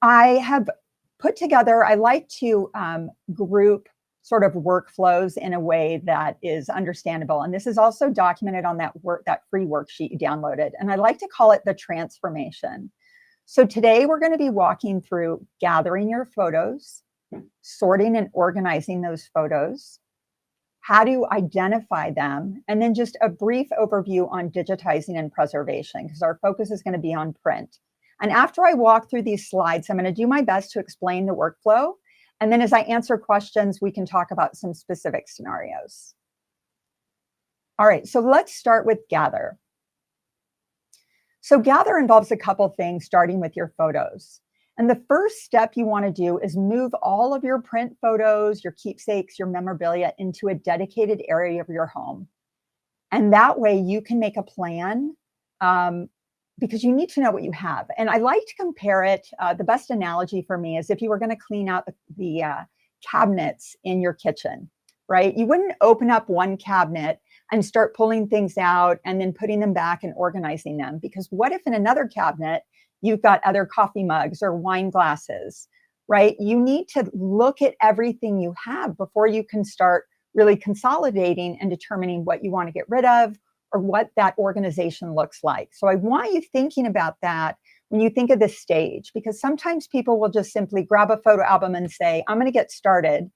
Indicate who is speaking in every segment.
Speaker 1: I have put together, I like to group sort of workflows in a way that is understandable. And this is also documented on that free worksheet you downloaded. And I like to call it the transformation. So today we're going to be walking through gathering your photos, sorting and organizing those photos, how to identify them, and then just a brief overview on digitizing and preservation, because our focus is going to be on print. And after I walk through these slides, I'm going to do my best to explain the workflow. And then as I answer questions, we can talk about some specific scenarios. All right, so let's start with gather. So gather involves a couple things, starting with your photos. And the first step you want to do is move all of your print photos, your keepsakes, your memorabilia into a dedicated area of your home. And that way you can make a plan because you need to know what you have. And I like to compare it, the best analogy for me is if you were going to clean out the cabinets in your kitchen, right? You wouldn't open up one cabinet and start pulling things out and then putting them back and organizing them. Because what if in another cabinet, you've got other coffee mugs or wine glasses, right? You need to look at everything you have before you can start really consolidating and determining what you want to get rid of or what that organization looks like. So I want you thinking about that when you think of this stage, because sometimes people will just simply grab a photo album and say, I'm going to get started.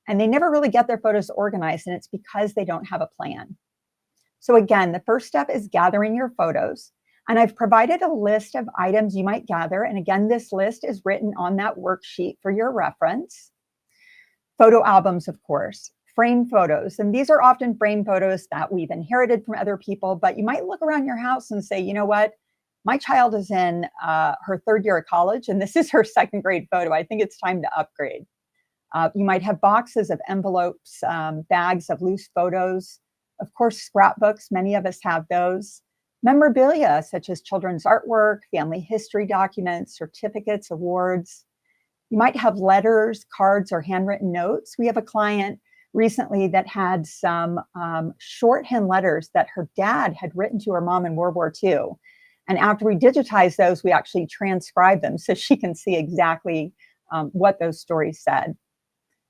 Speaker 1: And they never really get their photos organized, and it's because they don't have a plan. So again, the first step is gathering your photos. And I've provided a list of items you might gather. And again, this list is written on that worksheet for your reference. Photo albums, of course, frame photos. And these are often frame photos that we've inherited from other people, but you might look around your house and say, you know what? My child is in her third year of college, and this is her second grade photo. I think it's time to upgrade. You might have boxes of envelopes, bags of loose photos. Of course, scrapbooks, many of us have those. Memorabilia, such as children's artwork, family history documents, certificates, awards. You might have letters, cards, or handwritten notes. We have a client recently that had some shorthand letters that her dad had written to her mom in World War II. And after we digitized those, we actually transcribed them so she can see exactly what those stories said.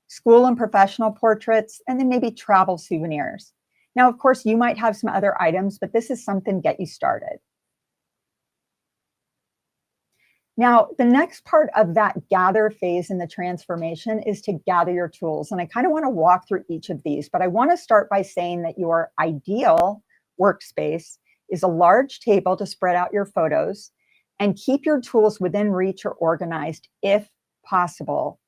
Speaker 1: School and professional portraits, and then maybe travel souvenirs. Now, of course, you might have some other items, but this is something to get you started. Now, the next part of that gather phase in the transformation is to gather your tools. And I kind of want to walk through each of these, but I want to start by saying that your ideal workspace is a large table to spread out your photos and keep your tools within reach or organized if possible.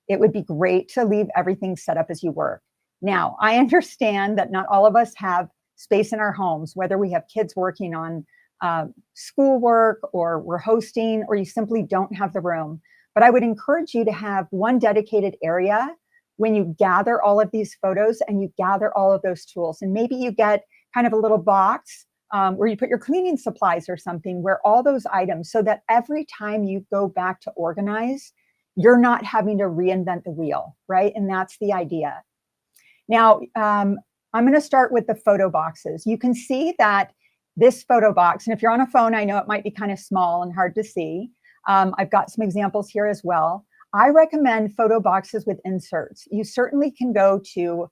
Speaker 1: It would be great to leave everything set up as you work. Now, I understand that not all of us have space in our homes, whether we have kids working on schoolwork or we're hosting, or you simply don't have the room. But I would encourage you to have one dedicated area when you gather all of these photos and you gather all of those tools. And maybe you get kind of a little box where you put your cleaning supplies or something, where all those items, so that every time you go back to organize, you're not having to reinvent the wheel, right? And that's the idea. Now, I'm going to start with the photo boxes. You can see that this photo box, and if you're on a phone, I know it might be kind of small and hard to see. I've got some examples here as well. I recommend photo boxes with inserts. You certainly can go to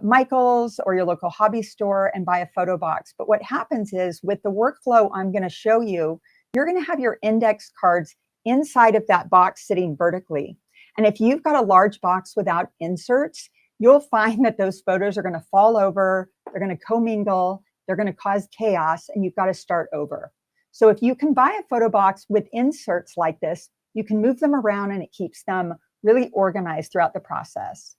Speaker 1: Michael's or your local hobby store and buy a photo box. But what happens is with the workflow I'm going to show you, you're going to have your index cards inside of that box sitting vertically. And if you've got a large box without inserts, you'll find that those photos are going to fall over, they're going to commingle, they're going to cause chaos, and you've got to start over. So if you can buy a photo box with inserts like this, you can move them around and it keeps them really organized throughout the process.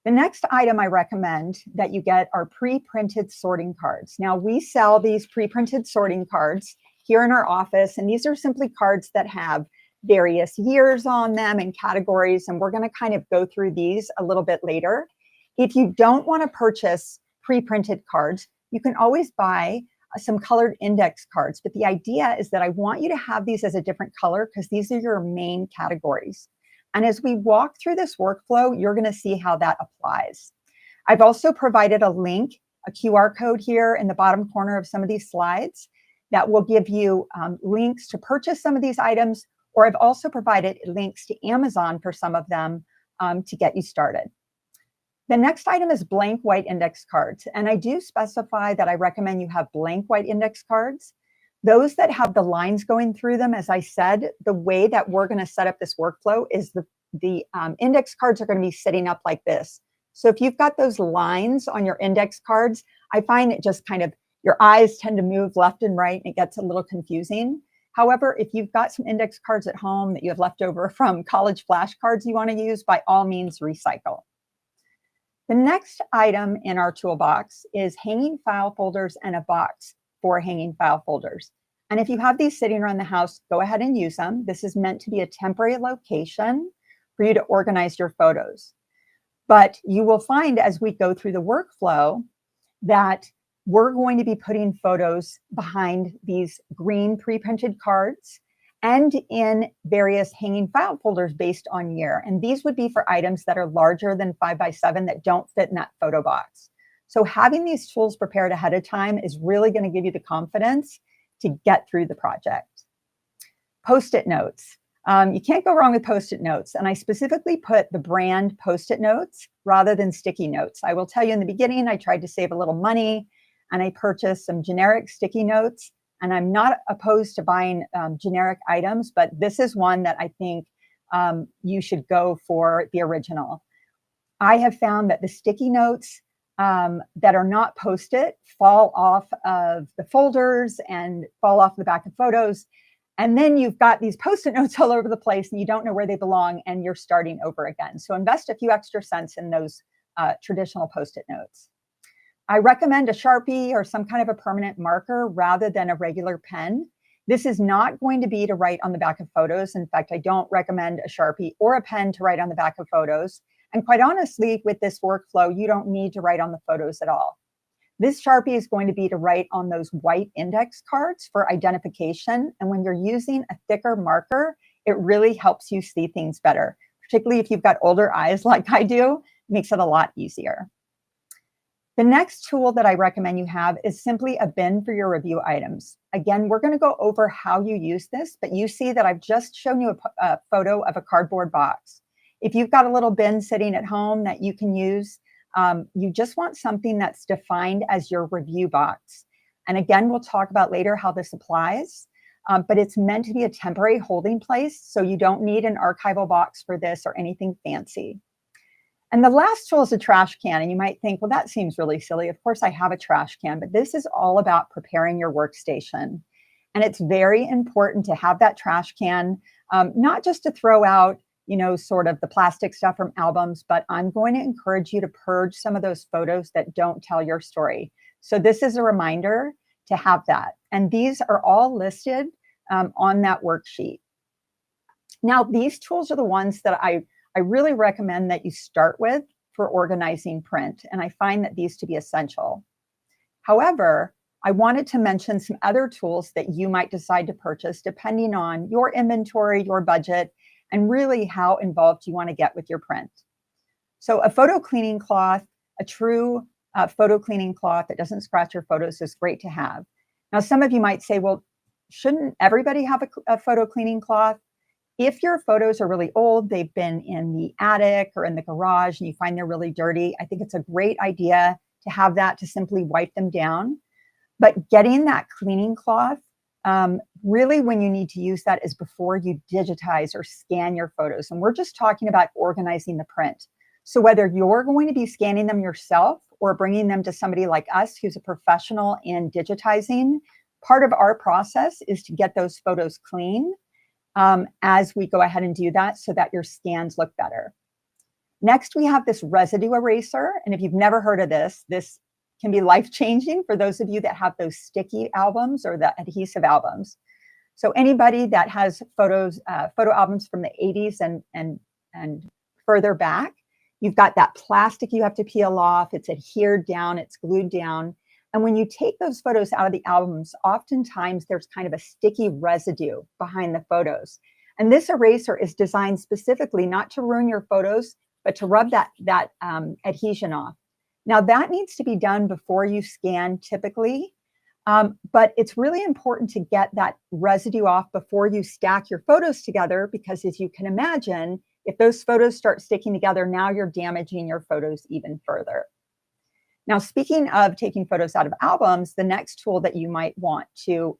Speaker 1: The next item I recommend that you get are pre-printed sorting cards. Now, we sell these pre-printed sorting cards here in our office, and these are simply cards that have various years on them and categories, and we're going to kind of go through these a little bit later. If you don't want to purchase pre-printed cards, you can always buy some colored index cards, but the idea is that I want you to have these as a different color because these are your main categories. And as we walk through this workflow, you're going to see how that applies. I've also provided a link, a QR code here in the bottom corner of some of these slides that will give you links to purchase some of these items, or I've also provided links to Amazon for some of them to get you started. The next item is blank white index cards. And I do specify that I recommend you have blank white index cards. Those that have the lines going through them, as I said, the way that we're going to set up this workflow is the index cards are going to be sitting up like this. So if you've got those lines on your index cards, I find it just kind of, your eyes tend to move left and right, and it gets a little confusing. However, if you've got some index cards at home that you have left over from college flashcards you want to use, by all means, recycle. The next item in our toolbox is hanging file folders and a box for hanging file folders. And if you have these sitting around the house, go ahead and use them. This is meant to be a temporary location for you to organize your photos. But you will find as we go through the workflow that we're going to be putting photos behind these green pre-printed cards and in various hanging file folders based on year. And these would be for items that are larger than 5x7 that don't fit in that photo box. So having these tools prepared ahead of time is really going to give you the confidence to get through the project. Post-it notes. You can't go wrong with Post-it notes. And I specifically put the brand Post-it notes rather than sticky notes. I will tell you in the beginning, I tried to save a little money and I purchased some generic sticky notes. And I'm not opposed to buying generic items, but this is one that I think you should go for the original. I have found that the sticky notes that are not Post-it fall off of the folders and fall off the back of photos. And then you've got these Post-it notes all over the place and you don't know where they belong and you're starting over again. So invest a few extra cents in those traditional Post-it notes. I recommend a Sharpie or some kind of a permanent marker rather than a regular pen. This is not going to be to write on the back of photos. In fact, I don't recommend a Sharpie or a pen to write on the back of photos. And quite honestly, with this workflow, you don't need to write on the photos at all. This Sharpie is going to be to write on those white index cards for identification. And when you're using a thicker marker, it really helps you see things better, particularly if you've got older eyes like I do. It makes it a lot easier. The next tool that I recommend you have is simply a bin for your review items. Again, we're going to go over how you use this, but you see that I've just shown you a photo of a cardboard box. If you've got a little bin sitting at home that you can use, you just want something that's defined as your review box. And again, we'll talk about later how this applies, but it's meant to be a temporary holding place, so you don't need an archival box for this or anything fancy. And the last tool is a trash can. And you might think, well, that seems really silly. Of course, I have a trash can, but this is all about preparing your workstation. And it's very important to have that trash can, not just to throw out, sort of the plastic stuff from albums, but I'm going to encourage you to purge some of those photos that don't tell your story. So this is a reminder to have that. And these are all listed on that worksheet. Now, these tools are the ones that I really recommend that you start with for organizing print. And I find that these to be essential. However, I wanted to mention some other tools that you might decide to purchase depending on your inventory, your budget, and really how involved you want to get with your print. So a photo cleaning cloth, a true photo cleaning cloth that doesn't scratch your photos is great to have. Now, some of you might say, well, shouldn't everybody have a photo cleaning cloth? If your photos are really old, they've been in the attic or in the garage and you find they're really dirty, I think it's a great idea to have that to simply wipe them down. But getting that cleaning cloth, really when you need to use that is before you digitize or scan your photos. And we're just talking about organizing the print. So whether you're going to be scanning them yourself or bringing them to somebody like us who's a professional in digitizing, part of our process is to get those photos clean as we go ahead and do that so that your scans look better. Next, we have this residue eraser. And if you've never heard of this, this can be life-changing for those of you that have those sticky albums or the adhesive albums. So anybody that has photo albums from the 80s and further back, you've got that plastic you have to peel off. It's adhered down, it's glued down. And when you take those photos out of the albums, oftentimes there's kind of a sticky residue behind the photos. And this eraser is designed specifically not to ruin your photos, but to rub that adhesion off. Now that needs to be done before you scan typically. But it's really important to get that residue off before you stack your photos together, because as you can imagine, if those photos start sticking together, now you're damaging your photos even further. Now, speaking of taking photos out of albums, the next tool that you might want to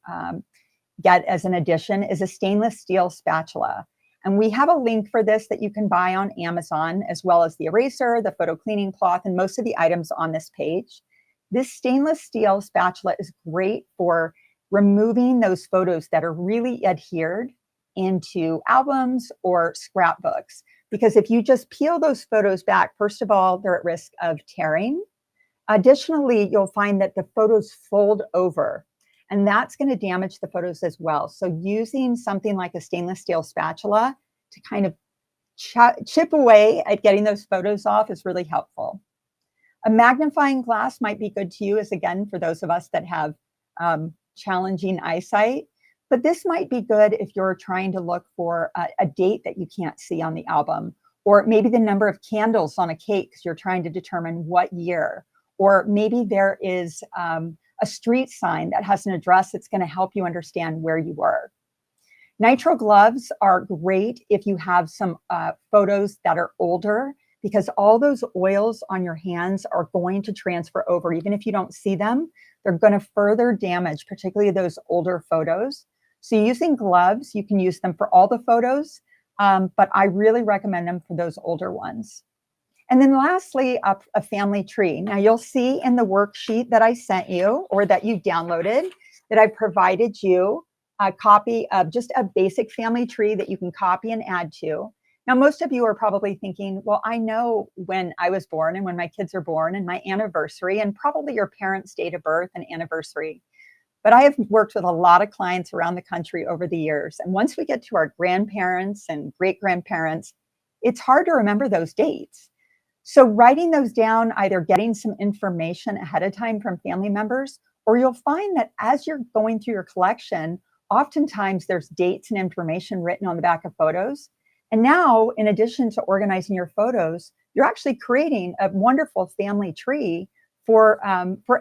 Speaker 1: get as an addition is a stainless steel spatula. And we have a link for this that you can buy on Amazon, as well as the eraser, the photo cleaning cloth, and most of the items on this page. This stainless steel spatula is great for removing those photos that are really adhered into albums or scrapbooks. Because if you just peel those photos back, first of all, they're at risk of tearing. Additionally, you'll find that the photos fold over, and that's going to damage the photos as well. So using something like a stainless steel spatula to kind of chip away at getting those photos off is really helpful. A magnifying glass might be good to you, as again, for those of us that have challenging eyesight. But this might be good if you're trying to look for a date that you can't see on the album, or maybe the number of candles on a cake because you're trying to determine what year. Or maybe there is a street sign that has an address that's going to help you understand where you were. Nitrile gloves are great if you have some photos that are older, because all those oils on your hands are going to transfer over. Even if you don't see them, they're going to further damage, particularly those older photos. So using gloves, you can use them for all the photos, but I really recommend them for those older ones. And then lastly, a family tree. Now you'll see in the worksheet that I sent you, or that you downloaded, that I've provided you a copy of just a basic family tree that you can copy and add to. Now, most of you are probably thinking, well, I know when I was born and when my kids are born and my anniversary, and probably your parents' date of birth and anniversary. But I have worked with a lot of clients around the country over the years. And once we get to our grandparents and great-grandparents, it's hard to remember those dates. So writing those down, either getting some information ahead of time from family members, or you'll find that as you're going through your collection, oftentimes there's dates and information written on the back of photos. And now, in addition to organizing your photos, you're actually creating a wonderful family tree for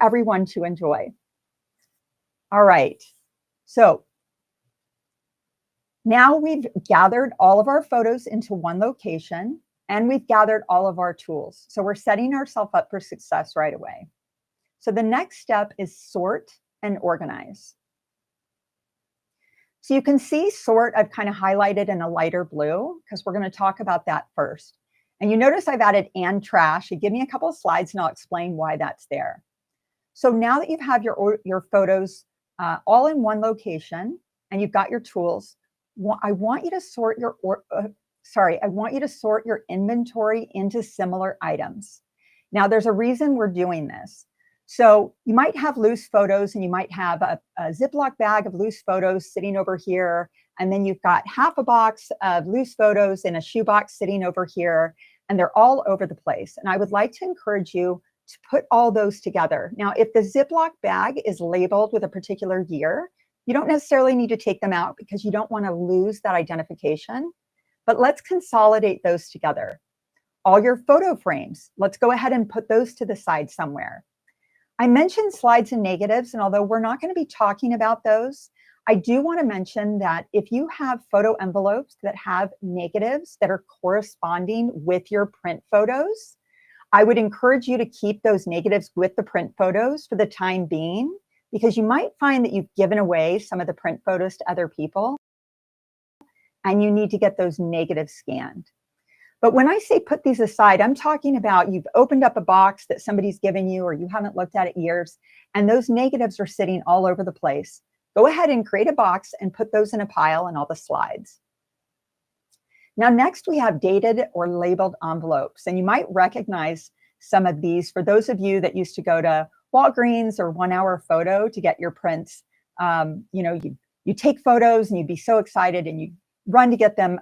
Speaker 1: everyone to enjoy. All right, so now we've gathered all of our photos into one location, and we've gathered all of our tools. So we're setting ourselves up for success right away. So the next step is sort and organize. So you can see sort, I've kind of highlighted in a lighter blue, because we're going to talk about that first. And you notice I've added and trash. You give me a couple of slides and I'll explain why that's there. So now that you have your photos all in one location and you've got your tools, I want you to sort your inventory into similar items. Now, there's a reason we're doing this. So you might have loose photos, and you might have a Ziploc bag of loose photos sitting over here, and then you've got half a box of loose photos in a shoebox sitting over here, and they're all over the place. And I would like to encourage you to put all those together. Now, if the Ziploc bag is labeled with a particular year, you don't necessarily need to take them out because you don't want to lose that identification. But let's consolidate those together. All your photo frames, let's go ahead and put those to the side somewhere. I mentioned slides and negatives, and although we're not going to be talking about those, I do want to mention that if you have photo envelopes that have negatives that are corresponding with your print photos, I would encourage you to keep those negatives with the print photos for the time being, because you might find that you've given away some of the print photos to other people, and you need to get those negatives scanned. But when I say put these aside, I'm talking about you've opened up a box that somebody's given you, or you haven't looked at it years, and those negatives are sitting all over the place. Go ahead and create a box and put those in a pile in all the slides. Now, next we have dated or labeled envelopes, and you might recognize some of these for those of you that used to go to Walgreens or 1 Hour Photo to get your prints. You take photos and you'd be so excited and you run to get them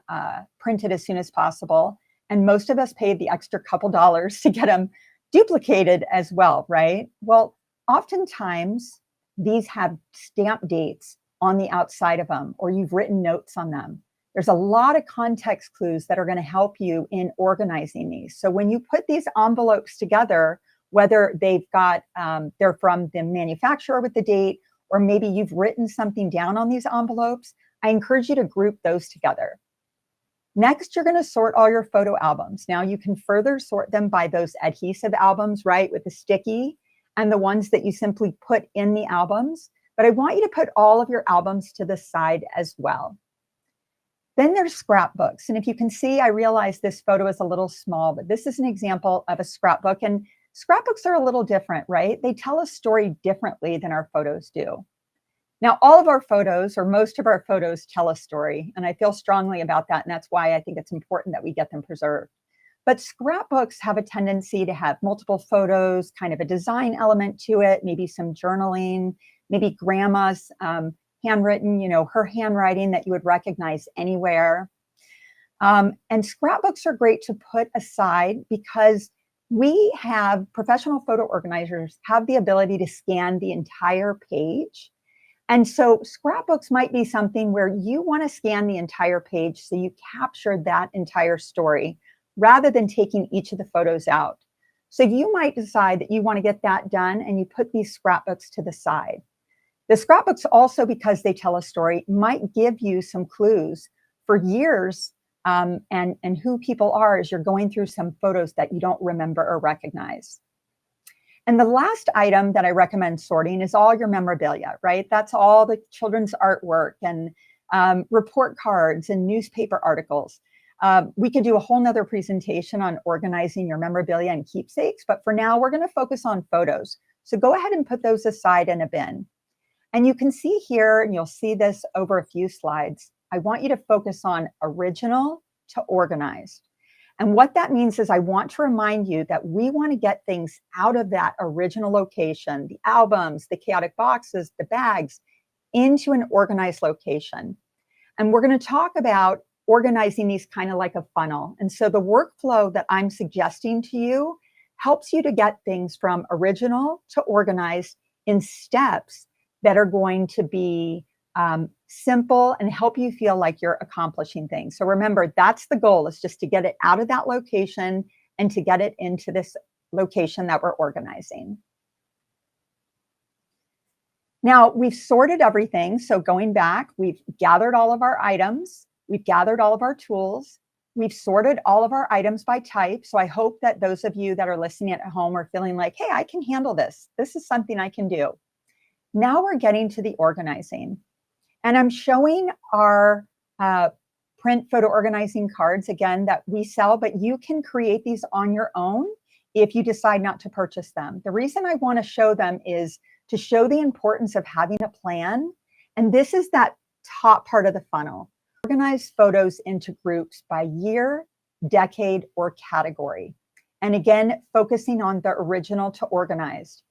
Speaker 1: printed as soon as possible. And most of us paid the extra couple dollars to get them duplicated as well, right? Well, oftentimes these have stamp dates on the outside of them, or you've written notes on them. There's a lot of context clues that are going to help you in organizing these. So when you put these envelopes together, whether they're from the manufacturer with the date, or maybe you've written something down on these envelopes, I encourage you to group those together. Next, you're going to sort all your photo albums. Now you can further sort them by those adhesive albums, right, with the sticky, and the ones that you simply put in the albums. But I want you to put all of your albums to the side as well. Then there's scrapbooks. And if you can see, I realize this photo is a little small, but this is an example of a scrapbook. And scrapbooks are a little different, right? They tell a story differently than our photos do. Now, all of our photos, or most of our photos, tell a story, and I feel strongly about that, and that's why I think it's important that we get them preserved. But scrapbooks have a tendency to have multiple photos, kind of a design element to it, maybe some journaling, maybe grandma's handwritten, her handwriting that you would recognize anywhere. And scrapbooks are great to put aside because we have professional photo organizers have the ability to scan the entire page. And so scrapbooks might be something where you want to scan the entire page so you capture that entire story rather than taking each of the photos out. So you might decide that you want to get that done and you put these scrapbooks to the side. The scrapbooks also, because they tell a story, might give you some clues for years and who people are as you're going through some photos that you don't remember or recognize. And the last item that I recommend sorting is all your memorabilia, right? That's all the children's artwork and report cards and newspaper articles. We could do a whole nother presentation on organizing your memorabilia and keepsakes, but for now, we're going to focus on photos. So go ahead and put those aside in a bin. And you can see here, and you'll see this over a few slides, I want you to focus on original to organized. And what that means is I want to remind you that we want to get things out of that original location, the albums, the chaotic boxes, the bags, into an organized location. And we're going to talk about organizing these kind of like a funnel. And so the workflow that I'm suggesting to you helps you to get things from original to organized in steps that are going to be simple and help you feel like you're accomplishing things. So remember, that's the goal, is just to get it out of that location and to get it into this location that we're organizing. Now, we've sorted everything. So going back, we've gathered all of our items. We've gathered all of our tools. We've sorted all of our items by type. So I hope that those of you that are listening at home are feeling like, hey, I can handle this. This is something I can do. Now we're getting to the organizing. And I'm showing our print photo organizing cards, again, that we sell, but you can create these on your own if you decide not to purchase them. The reason I want to show them is to show the importance of having a plan. And this is that top part of the funnel. Organize photos into groups by year, decade, or category. And again, focusing on the original to organized.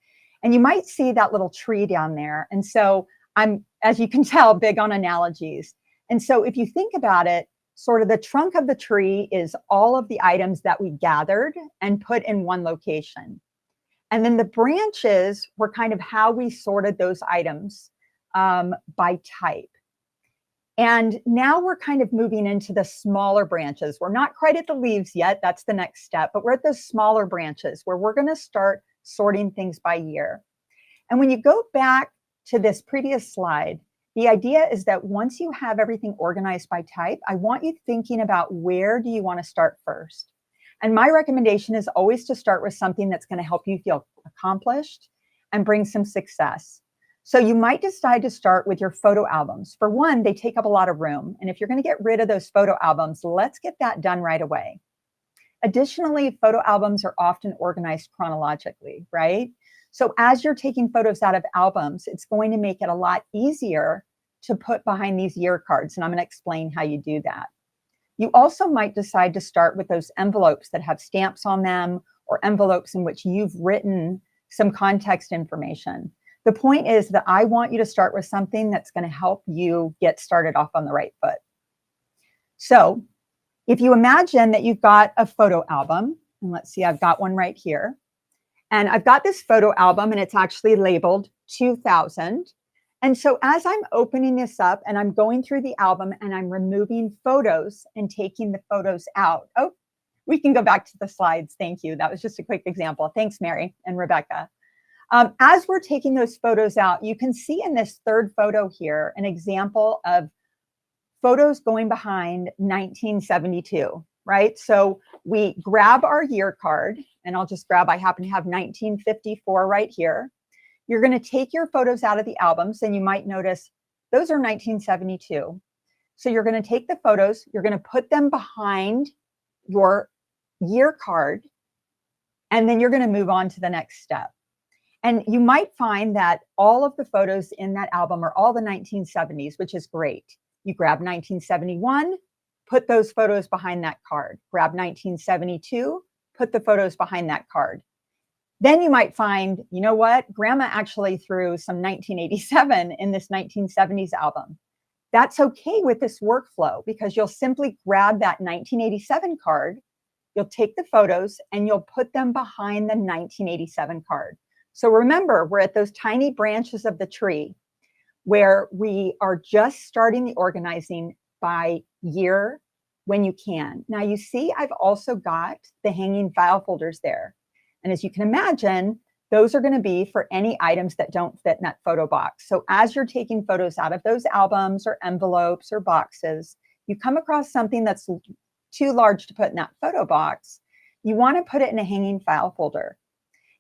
Speaker 1: And you might see that little tree down there. And so I'm, as you can tell, big on analogies. And so if you think about it, sort of the trunk of the tree is all of the items that we gathered and put in one location. And then the branches were kind of how we sorted those items by type. And now we're kind of moving into the smaller branches. We're not quite at the leaves yet. That's the next step. But we're at those smaller branches where we're going to start sorting things by year. And when you go back to this previous slide, the idea is that once you have everything organized by type, I want you thinking about where do you want to start first. And my recommendation is always to start with something that's going to help you feel accomplished and bring some success. So you might decide to start with your photo albums. For one, they take up a lot of room. And if you're going to get rid of those photo albums, let's get that done right away. Additionally, photo albums are often organized chronologically, right? So as you're taking photos out of albums, it's going to make it a lot easier to put behind these year cards. And I'm going to explain how you do that. You also might decide to start with those envelopes that have stamps on them, or envelopes in which you've written some context information. The point is that I want you to start with something that's going to help you get started off on the right foot. So if you imagine that you've got a photo album, and let's see, I've got one right here. And I've got this photo album, and it's actually labeled 2000. And so as I'm opening this up and I'm going through the album and I'm removing photos and taking the photos out. Oh, we can go back to the slides. Thank you. That was just a quick example. Thanks, Mary and Rebecca. As we're taking those photos out, you can see in this third photo here an example of photos going behind 1972, right? So we grab our year card, and I'll just grab, I happen to have 1954 right here. You're going to take your photos out of the albums, and you might notice those are 1972. So you're going to take the photos, you're going to put them behind your year card, and then you're going to move on to the next step. And you might find that all of the photos in that album are all the 1970s, which is great. You grab 1971, put those photos behind that card. Grab 1972, put the photos behind that card. Then you might find, you know what? Grandma actually threw some 1987 in this 1970s album. That's okay with this workflow because you'll simply grab that 1987 card, you'll take the photos and you'll put them behind the 1987 card. So remember, we're at those tiny branches of the tree where we are just starting the organizing by year when you can. Now you see, I've also got the hanging file folders there. And as you can imagine, those are going to be for any items that don't fit in that photo box. So as you're taking photos out of those albums or envelopes or boxes, you come across something that's too large to put in that photo box, you want to put it in a hanging file folder.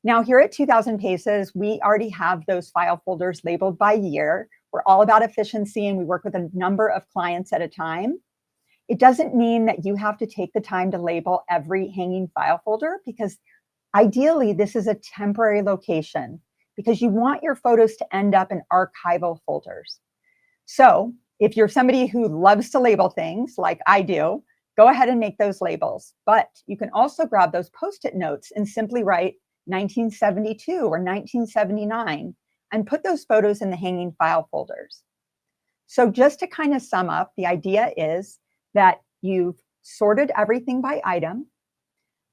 Speaker 1: Now here at 2000 Paces, we already have those file folders labeled by year. We're all about efficiency and we work with a number of clients at a time. It doesn't mean that you have to take the time to label every hanging file folder because ideally this is a temporary location because you want your photos to end up in archival folders. So if you're somebody who loves to label things like I do, go ahead and make those labels. But you can also grab those Post-it notes and simply write 1972 or 1979 and put those photos in the hanging file folders. So just to kind of sum up, the idea is that you've sorted everything by item.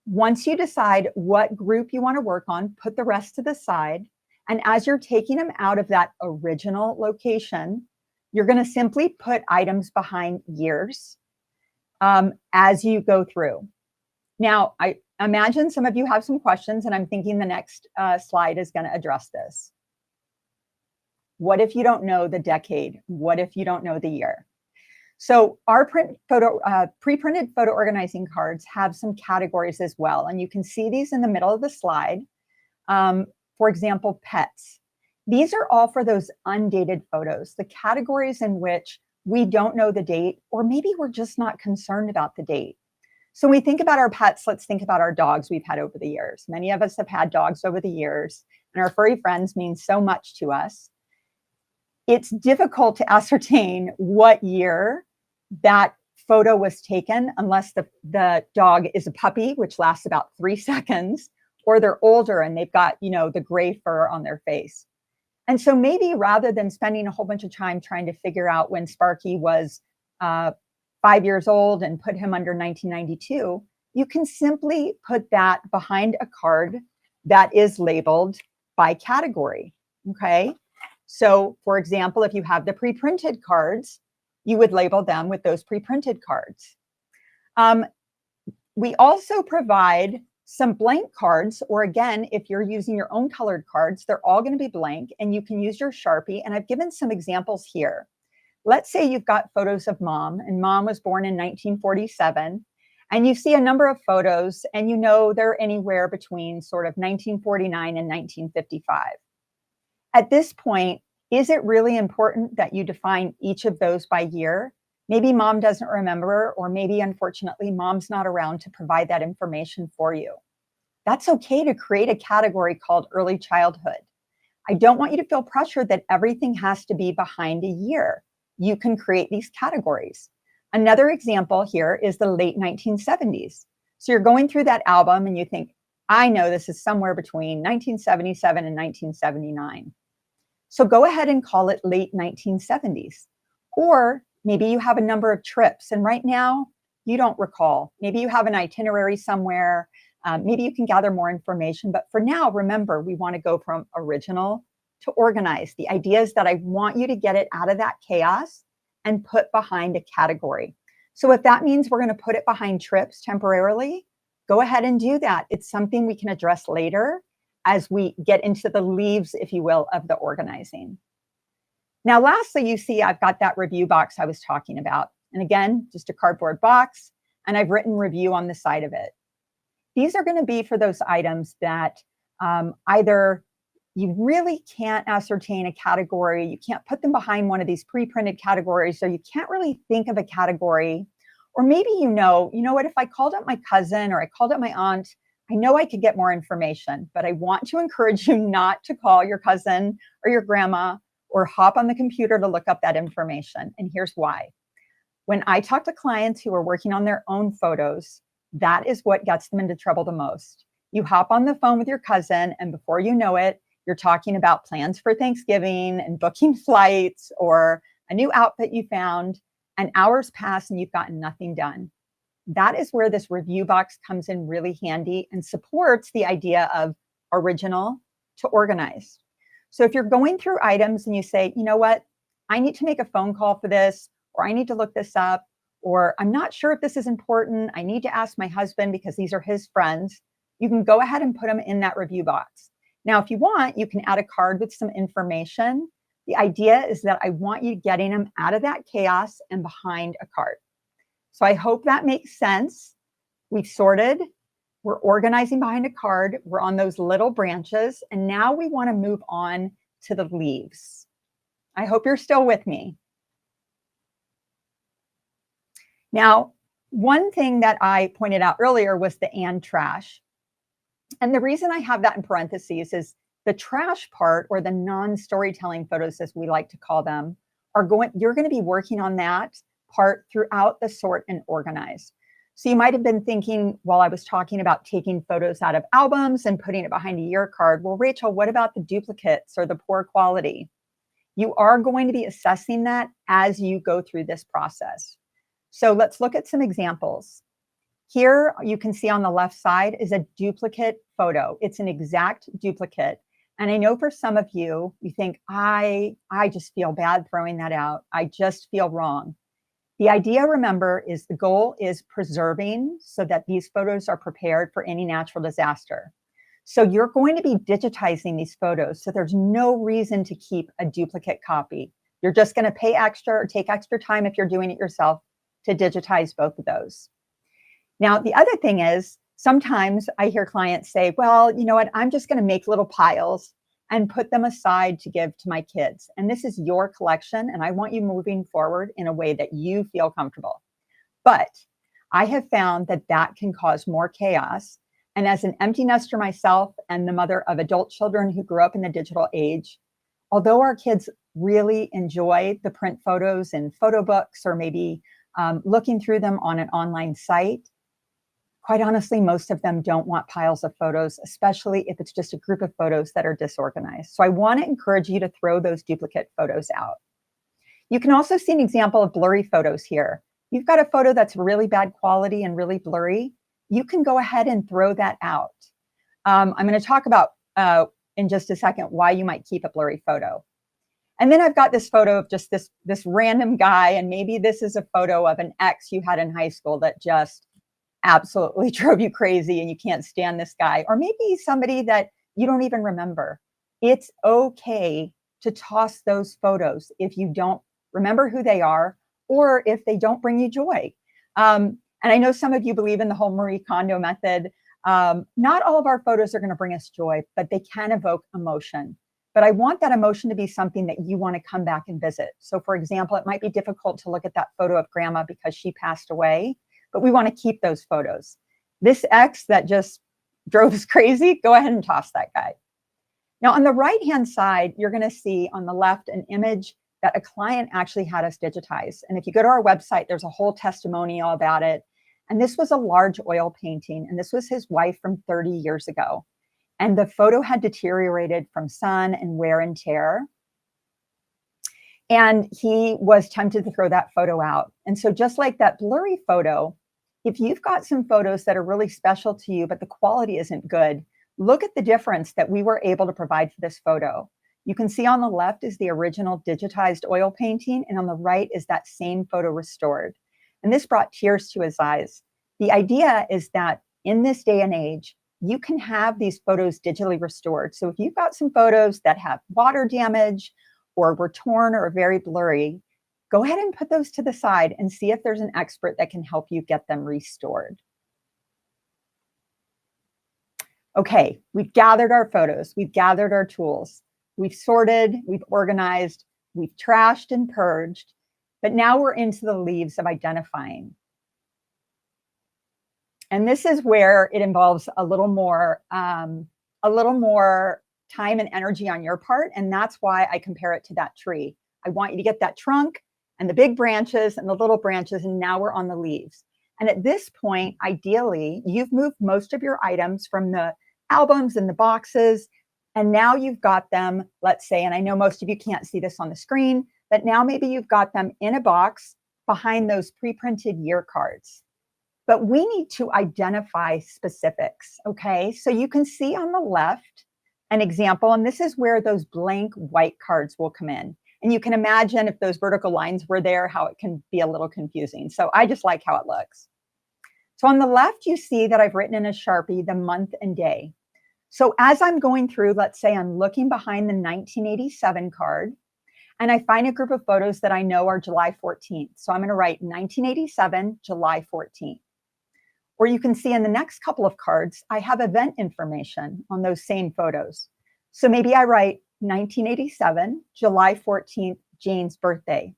Speaker 1: Once you decide what group you want to work on, put the rest to the side. And as you're taking them out of that original location, you're going to simply put items behind years as you go through. Now, I imagine some of you have some questions, and I'm thinking the next slide is going to address this. What if you don't know the decade? What if you don't know the year? So our pre-printed photo organizing cards have some categories as well, and you can see these in the middle of the slide. For example, pets. These are all for those undated photos, the categories in which we don't know the date, or maybe we're just not concerned about the date. So when we think about our pets, let's think about our dogs we've had over the years. Many of us have had dogs over the years, and our furry friends mean so much to us. It's difficult to ascertain what year that photo was taken unless the dog is a puppy, which lasts about 3 seconds, or they're older and they've got, you know, the gray fur on their face. And so maybe rather than spending a whole bunch of time trying to figure out when Sparky was 5 years old and put him under 1992, you can simply put that behind a card that is labeled by category, okay? So for example, if you have the pre-printed cards, you would label them with those pre-printed cards. We also provide some blank cards, or again, if you're using your own colored cards, they're all going to be blank and you can use your Sharpie. And I've given some examples here. Let's say you've got photos of mom, and mom was born in 1947, and you see a number of photos and you know they're anywhere between sort of 1949 and 1955. At this point, is it really important that you define each of those by year? Maybe mom doesn't remember, or maybe unfortunately mom's not around to provide that information for you. That's okay to create a category called early childhood. I don't want you to feel pressured that everything has to be behind a year. You can create these categories. Another example here is the late 1970s. So you're going through that album and you think, I know this is somewhere between 1977 and 1979. So go ahead and call it late 1970s. Or maybe you have a number of trips and right now you don't recall. Maybe you have an itinerary somewhere. Maybe you can gather more information. But for now, remember, we want to go from original to organized. The idea is that I want you to get it out of that chaos and put behind a category. So if that means we're going to put it behind trips temporarily, go ahead and do that. It's something we can address later. as we get into the leaves, if you will, of the organizing. Now, lastly, you see I've got that review box I was talking about. And again, just a cardboard box, and I've written review on the side of it. These are going to be for those items that either you really can't ascertain a category, you can't put them behind one of these pre-printed categories, so you can't really think of a category. Or maybe you know what, if I called up my cousin or I called up my aunt, I know I could get more information, but I want to encourage you not to call your cousin or your grandma or hop on the computer to look up that information. And here's why. When I talk to clients who are working on their own photos, that is what gets them into trouble the most. You hop on the phone with your cousin, and before you know it, you're talking about plans for Thanksgiving and booking flights or a new outfit you found, and hours pass and you've gotten nothing done. That is where this review box comes in really handy and supports the idea of original to organized. So if you're going through items and you say, you know what, I need to make a phone call for this, or I need to look this up, or I'm not sure if this is important, I need to ask my husband because these are his friends, you can go ahead and put them in that review box. Now, if you want, you can add a card with some information. The idea is that I want you getting them out of that chaos and behind a card. So I hope that makes sense. We've sorted, we're organizing behind a card, we're on those little branches, and now we want to move on to the leaves. I hope you're still with me. Now, one thing that I pointed out earlier was the and trash. And the reason I have that in parentheses is the trash part, or the non-storytelling photos, as we like to call them, you're going to be working on that part throughout the sort and organize. So you might have been thinking while I was talking about taking photos out of albums and putting it behind a year card, well, Rachel, what about the duplicates or the poor quality? You are going to be assessing that as you go through this process. So let's look at some examples. Here you can see on the left side is a duplicate photo. It's an exact duplicate. And I know for some of you, you think, I just feel bad throwing that out. I just feel wrong. The idea, remember, is the goal is preserving so that these photos are prepared for any natural disaster. So you're going to be digitizing these photos. So there's no reason to keep a duplicate copy. You're just going to pay extra or take extra time if you're doing it yourself to digitize both of those. Now, the other thing is, sometimes I hear clients say, well, you know what, I'm just going to make little piles and put them aside to give to my kids. And this is your collection, and I want you moving forward in a way that you feel comfortable. But I have found that that can cause more chaos. And as an empty nester myself and the mother of adult children who grew up in the digital age, although our kids really enjoy the print photos in photo books or maybe looking through them on an online site, quite honestly, most of them don't want piles of photos, especially if it's just a group of photos that are disorganized. So I want to encourage you to throw those duplicate photos out. You can also see an example of blurry photos here. You've got a photo that's really bad quality and really blurry. You can go ahead and throw that out. I'm going to talk about in just a second why you might keep a blurry photo. And then I've got this photo of just this random guy, and maybe this is a photo of an ex you had in high school that just absolutely drove you crazy and you can't stand this guy, or maybe somebody that you don't even remember. It's okay to toss those photos if you don't remember who they are or if they don't bring you joy. And I know some of you believe in the whole Marie Kondo method. Not all of our photos are going to bring us joy, but they can evoke emotion. But I want that emotion to be something that you want to come back and visit. So for example, it might be difficult to look at that photo of grandma because she passed away, but we want to keep those photos. This ex that just drove us crazy, go ahead and toss that guy. Now on the right-hand side, you're going to see on the left an image that a client actually had us digitize. And if you go to our website, there's a whole testimonial about it. And this was a large oil painting, and this was his wife from 30 years ago. And the photo had deteriorated from sun and wear and tear. And he was tempted to throw that photo out. And so just like that blurry photo, if you've got some photos that are really special to you, but the quality isn't good, look at the difference that we were able to provide for this photo. You can see on the left is the original digitized oil painting, and on the right is that same photo restored. And this brought tears to his eyes. The idea is that in this day and age, you can have these photos digitally restored. So if you've got some photos that have water damage or were torn or very blurry, go ahead and put those to the side and see if there's an expert that can help you get them restored. Okay, we've gathered our photos, we've gathered our tools, we've sorted, we've organized, we've trashed and purged, but now we're into the leaves of identifying. And this is where it involves a little more time and energy on your part, and that's why I compare it to that tree. I want you to get that trunk and the big branches and the little branches, and now we're on the leaves. And at this point, ideally, you've moved most of your items from the albums and the boxes, and now you've got them, let's say, and I know most of you can't see this on the screen, but now maybe you've got them in a box behind those pre-printed year cards. But we need to identify specifics, okay? So you can see on the left an example, and this is where those blank white cards will come in. And you can imagine if those vertical lines were there, how it can be a little confusing. So I just like how it looks. So on the left, you see that I've written in a Sharpie the month and day. So as I'm going through, let's say I'm looking behind the 1987 card, and I find a group of photos that I know are July 14th. So I'm going to write 1987, July 14th. Or you can see in the next couple of cards, I have event information on those same photos. So maybe I write 1987, July 14th, Jane's birthday.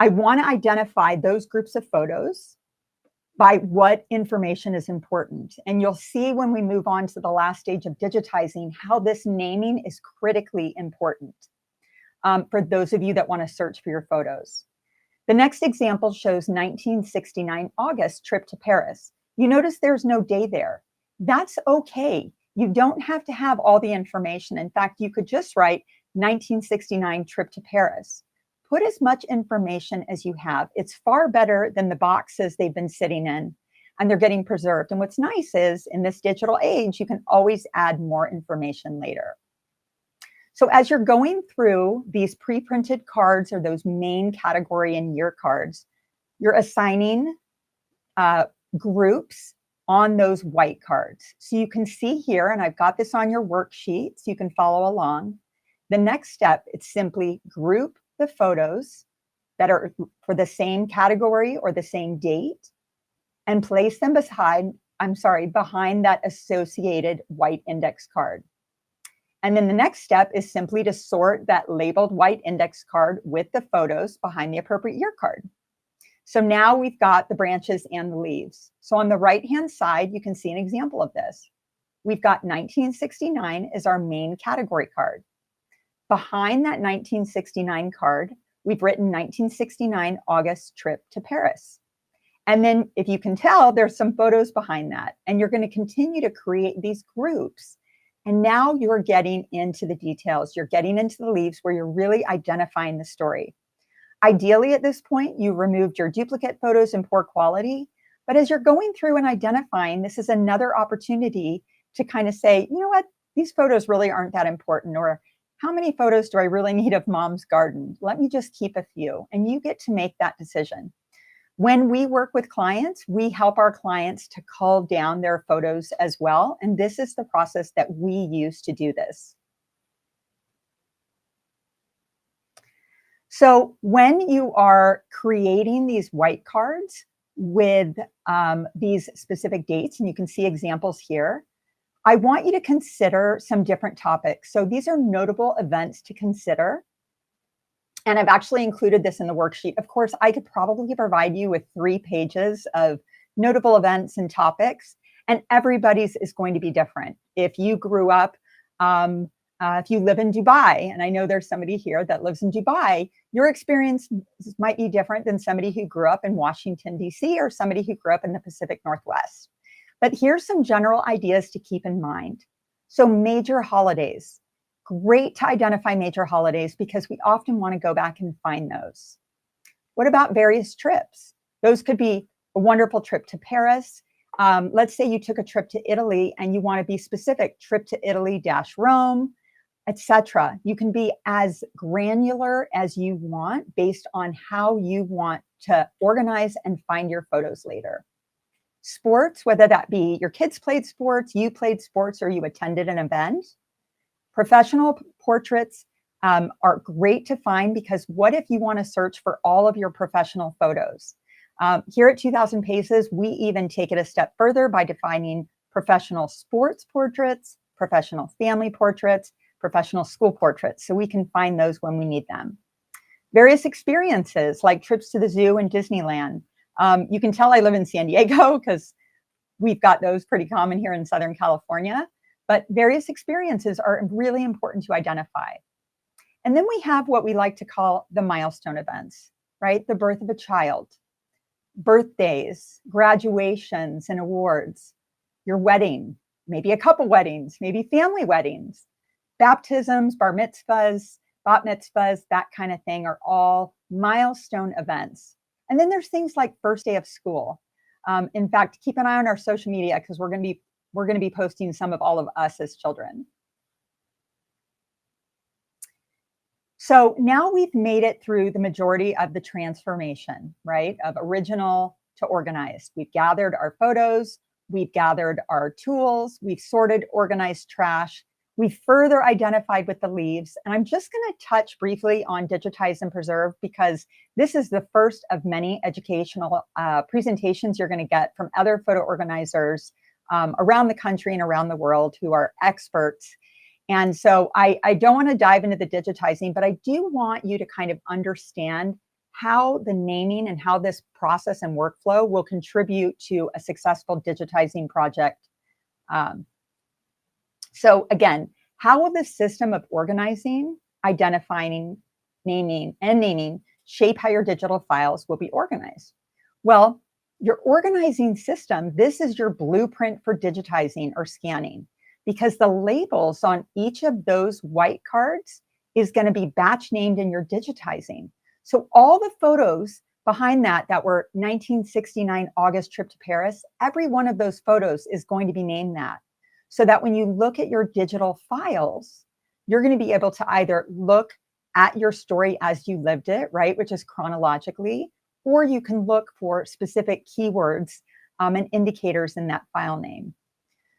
Speaker 1: I want to identify those groups of photos by what information is important. And you'll see when we move on to the last stage of digitizing how this naming is critically important for those of you that want to search for your photos. The next example shows 1969 August trip to Paris. You notice there's no day there. That's okay. You don't have to have all the information. In fact, you could just write 1969 trip to Paris. Put as much information as you have. It's far better than the boxes they've been sitting in, and they're getting preserved. And what's nice is in this digital age, you can always add more information later. So as you're going through these pre-printed cards or those main category and year cards, you're assigning groups on those white cards. So you can see here, and I've got this on your worksheet so you can follow along. The next step, it's simply group the photos that are for the same category or the same date and place them behind that associated white index card. And then the next step is simply to sort that labeled white index card with the photos behind the appropriate year card. So now we've got the branches and the leaves. So on the right-hand side, you can see an example of this. We've got 1969 as our main category card. Behind that 1969 card, we've written 1969 August trip to Paris. And then if you can tell, there's some photos behind that. And you're going to continue to create these groups. And now you're getting into the details. You're getting into the leaves where you're really identifying the story. Ideally, at this point, you removed your duplicate photos in poor quality. But as you're going through and identifying, this is another opportunity to kind of say, you know what, these photos really aren't that important. Or how many photos do I really need of mom's garden? Let me just keep a few. And you get to make that decision. When we work with clients, we help our clients to cull down their photos as well. And this is the process that we use to do this. So when you are creating these white cards with these specific dates, and you can see examples here, I want you to consider some different topics. So these are notable events to consider. And I've actually included this in the worksheet. Of course, I could probably provide you with 3 pages of notable events and topics, and everybody's is going to be different. If you grew up, if you live in Dubai, and I know there's somebody here that lives in Dubai, your experience might be different than somebody who grew up in Washington, D.C., or somebody who grew up in the Pacific Northwest. But here's some general ideas to keep in mind. So major holidays. Great to identify major holidays because we often want to go back and find those. What about various trips? Those could be a wonderful trip to Paris. Let's say you took a trip to Italy and you want to be specific, trip to Italy-Rome, etc. You can be as granular as you want based on how you want to organize and find your photos later. Sports, whether that be your kids played sports, you played sports, or you attended an event. Professional portraits are great to find because what if you want to search for all of your professional photos? Here at 2000 Paces, we even take it a step further by defining professional sports portraits, professional family portraits, professional school portraits, so we can find those when we need them. Various experiences like trips to the zoo and Disneyland. You can tell I live in San Diego because we've got those pretty common here in Southern California, but various experiences are really important to identify. And then we have what we like to call the milestone events, right? The birth of a child, birthdays, graduations and awards, your wedding, maybe a couple weddings, maybe family weddings, baptisms, bar mitzvahs, bat mitzvahs, that kind of thing are all milestone events. And then there's things like first day of school. In fact, keep an eye on our social media because we're going to be posting some of all of us as children. So now we've made it through the majority of the transformation, right? Of original to organized. We've gathered our photos, we've gathered our tools, we've sorted, organized trash, we've further identified with the leaves. And I'm just going to touch briefly on digitize and preserve because this is the first of many educational presentations you're going to get from other photo organizers around the country and around the world who are experts. And so I don't want to dive into the digitizing, but I do want you to kind of understand how the naming and how this process and workflow will contribute to a successful digitizing project. So again, how will this system of organizing, identifying, naming shape how your digital files will be organized? Well, your organizing system, this is your blueprint for digitizing or scanning, because the labels on each of those white cards is going to be batch named in your digitizing. So all the photos behind that were 1969 August trip to Paris, every one of those photos is going to be named that. So that when you look at your digital files, you're going to be able to either look at your story as you lived it, right, which is chronologically, or you can look for specific keywords and indicators in that file name.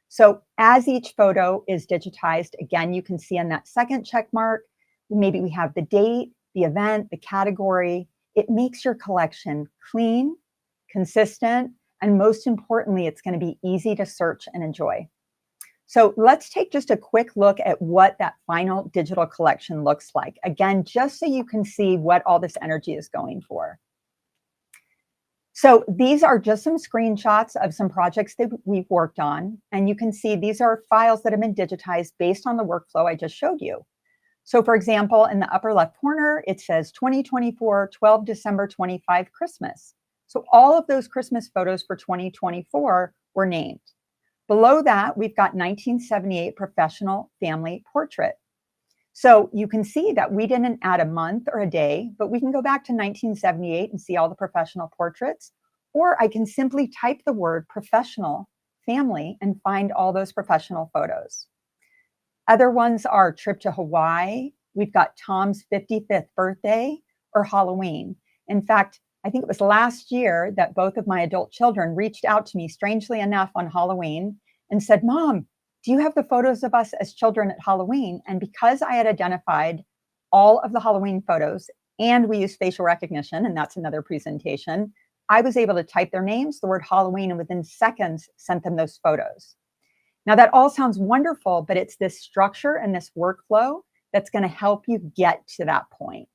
Speaker 1: So as each photo is digitized, again, you can see on that second check mark, maybe we have the date, the event, the category. It makes your collection clean, consistent, and most importantly, it's going to be easy to search and enjoy. So let's take just a quick look at what that final digital collection looks like. Again, just so you can see what all this energy is going for. So these are just some screenshots of some projects that we've worked on. And you can see these are files that have been digitized based on the workflow I just showed you. So for example, in the upper left corner, it says 2024, 12 December 25 Christmas. So all of those Christmas photos for 2024 were named. Below that, we've got 1978 professional family portrait. So you can see that we didn't add a month or a day, but we can go back to 1978 and see all the professional portraits, or I can simply type the word professional family and find all those professional photos. Other ones are trip to Hawaii. We've got Tom's 55th birthday or Halloween. In fact, I think it was last year that both of my adult children reached out to me, strangely enough, on Halloween and said, "Mom, do you have the photos of us as children at Halloween?" And because I had identified all of the Halloween photos and we used facial recognition, and that's another presentation, I was able to type their names, the word Halloween, and within seconds sent them those photos. Now that all sounds wonderful, but it's this structure and this workflow that's going to help you get to that point.